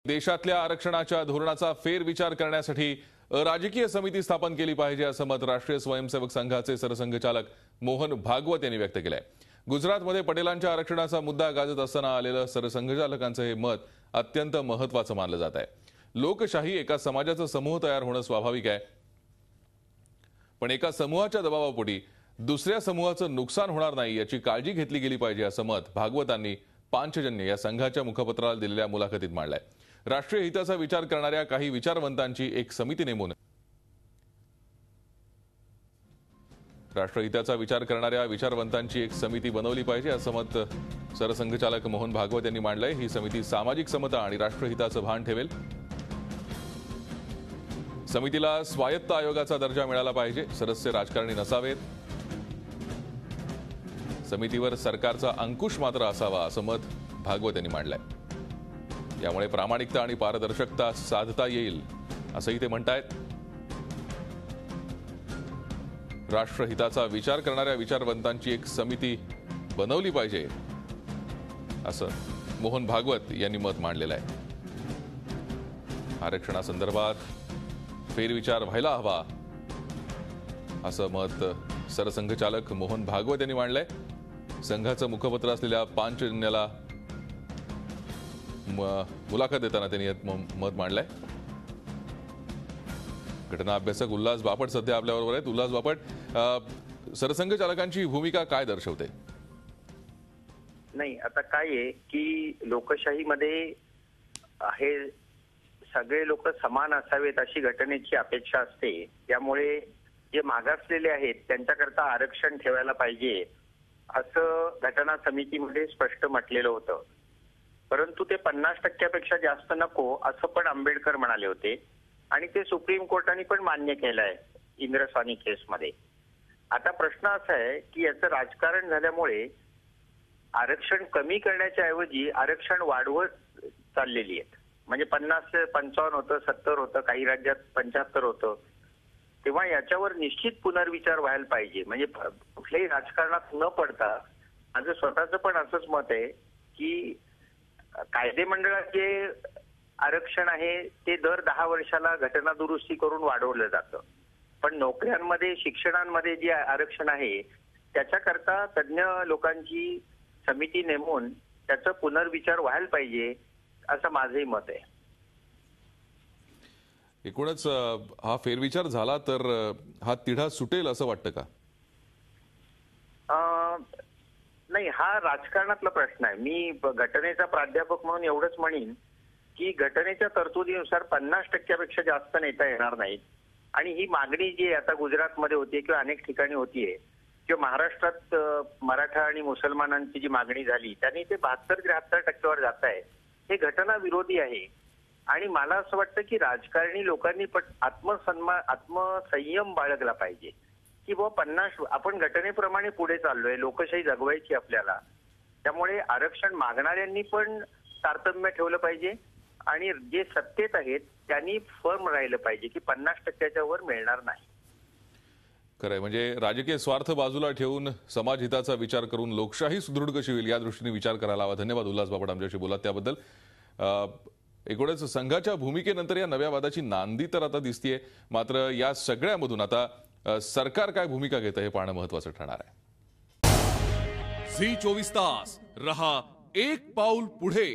देशातल्या आरक्षणाच्या धोरणाचा फेरविचार करण्यासाठी राजकीय समिती स्थापन केली पाहिजे असं मत राष्ट्रीय स्वयंसेवक संघाचे सरसंघचालक मोहन भागवत यांनी व्यक्त केलंय। गुजरातमध्ये पटेलांच्या आरक्षणाचा मुद्दा गाजत असताना आलेलं सरसंघचालकांचं हे मत अत्यंत महत्त्वाचं मानलं जात आहे। लोकशाही एका समाजाचा समूह तयार होणं स्वाभाविक आहे, पण एका समूहाच्या दबावापोटी दुसऱ्या समूहाचं नुकसान होणार नाही याची काळजी घेतली गेली पाहिजे असं मत भागवतांनी पांचजन्य या संघाच्या मुखपत्राला दिलेल्या मुलाखतीत मांडलंय। राष्ट्रीय हिताचा विचार करणाऱ्या काही विचारवंतांची एक समिती नेमून बनवली पाहिजे असं मत सरसंघचालक मोहन भागवत यांनी मांडलंय। ही समिती सामाजिक समता आणि राष्ट्रहिताचं भान ठेवेल। समितीला स्वायत्त आयोगाचा दर्जा मिळाला पाहिजे, सदस्य राजकारणी नसावेत। समितीवर सरकारचा अंकुश मात्र असावा असं मत भागवत यांनी मांडलंय। यामुळे प्रामाणिकता आणि पारदर्शकता साधता येईल असंही ते म्हणतायत। राष्ट्रहिताचा विचार करणाऱ्या विचारवंतांची एक समिती बनवली पाहिजे असं मोहन भागवत यांनी मत मांडलेलं आहे। आरक्षणासंदर्भात फेरविचार व्हायला हवा असं मत सरसंघचालक मोहन भागवत यांनी मांडलंय। संघाचं मुखपत्र असलेल्या पांचजन्याला मुलाखत देताना त्यांनी मत मांडलंय। घटना अभ्यासक उल्हास बापट सध्या आपल्याबरोबर आहेत। उल्हास बापट, सरसंघचालकांची भूमिका काय दर्शवते? नाही, आता काय आहे की लोकशाहीमध्ये हे सगळे लोक समान असावेत अशी घटनेची अपेक्षा असते। त्यामुळे जे मागासलेले आहेत त्यांच्याकरता आरक्षण ठेवायला पाहिजे असं घटना समितीमध्ये स्पष्ट म्हटलेलं होतं। परंतु ते 50% जास्त नको असं पण आंबेडकर म्हणाले होते आणि ते सुप्रीम कोर्टाने पण मान्य केलंय इंद्रसानी केसमध्ये। आता प्रश्न असा आहे की याचं राजकारण झाल्यामुळे आरक्षण कमी करण्याच्या ऐवजी आरक्षण वाढवत चाललेली आहेत। म्हणजे 50 ते 55 होतं, 70 होतं, काही राज्यात 75 होतं। तेव्हा याच्यावर निश्चित पुनर्विचार व्हायला पाहिजे। म्हणजे कुठल्याही राजकारणात न पडता माझं स्वतःचं पण असंच मत आहे की कायदे मंडळात जे आरक्षण आहे ते दर 10 वर्षाला घटना दुरुस्ती करून वाढवलं जातं, पण नोकऱ्यांमध्ये शिक्षणांमध्ये जे आरक्षण आहे त्याच्याकरता तज्ञ लोकांची समिती नेमून त्याचा पुनर्विचार व्हायला पाहिजे असं माझंही मत आहे। एकूणच हा फेरविचार झाला तर हा तिढा सुटेल असं वाटतं का? नाही, हा राजकारणातला प्रश्न आहे। मी घटनेचा प्राध्यापक म्हणून एवढंच म्हणेन की घटनेच्या तरतुदीनुसार 50% जास्त नेता येणार नाहीत आणि ही मागणी जी आता गुजरातमध्ये होती किंवा अनेक ठिकाणी होतीये किंवा महाराष्ट्रात मराठा आणि मुसलमानांची जी मागणी झाली त्यांनी ते 72-73% जात आहे। हे घटना विरोधी आहे आणि मला असं वाटतं की राजकारणी लोकांनी आत्मसंयम बाळगला पाहिजे की बाबा 50 आपण घटनेप्रमाणे पुढे चाललोय, लोकशाही जगवायची आपल्याला। त्यामुळे आरक्षण मागणाऱ्यांनी पण तारतम्य ठेवलं पाहिजे आणि जे सत्तेत आहेत त्यांनी फर्म राहिलं पाहिजे की 50% वर मिळणार नाही। खरंय, म्हणजे राजकीय स्वार्थ बाजूला ठेवून समाजहिताचा विचार करून लोकशाही सुदृढ कशी होईल या दृष्टीने विचार करायला हवा। धन्यवाद उल्हास बापट आमच्याशी बोलत त्याबद्दल। एकूणच संघाच्या भूमिकेनंतर या नव्या वादाची नांदी तर आता दिसतीये, मात्र या सगळ्यामधून आता सरकार काय भूमिका घेतं हे पाहणं महत्त्वाचं ठरणार आहे। झी 24 तास रहा एक पाऊल पुढे।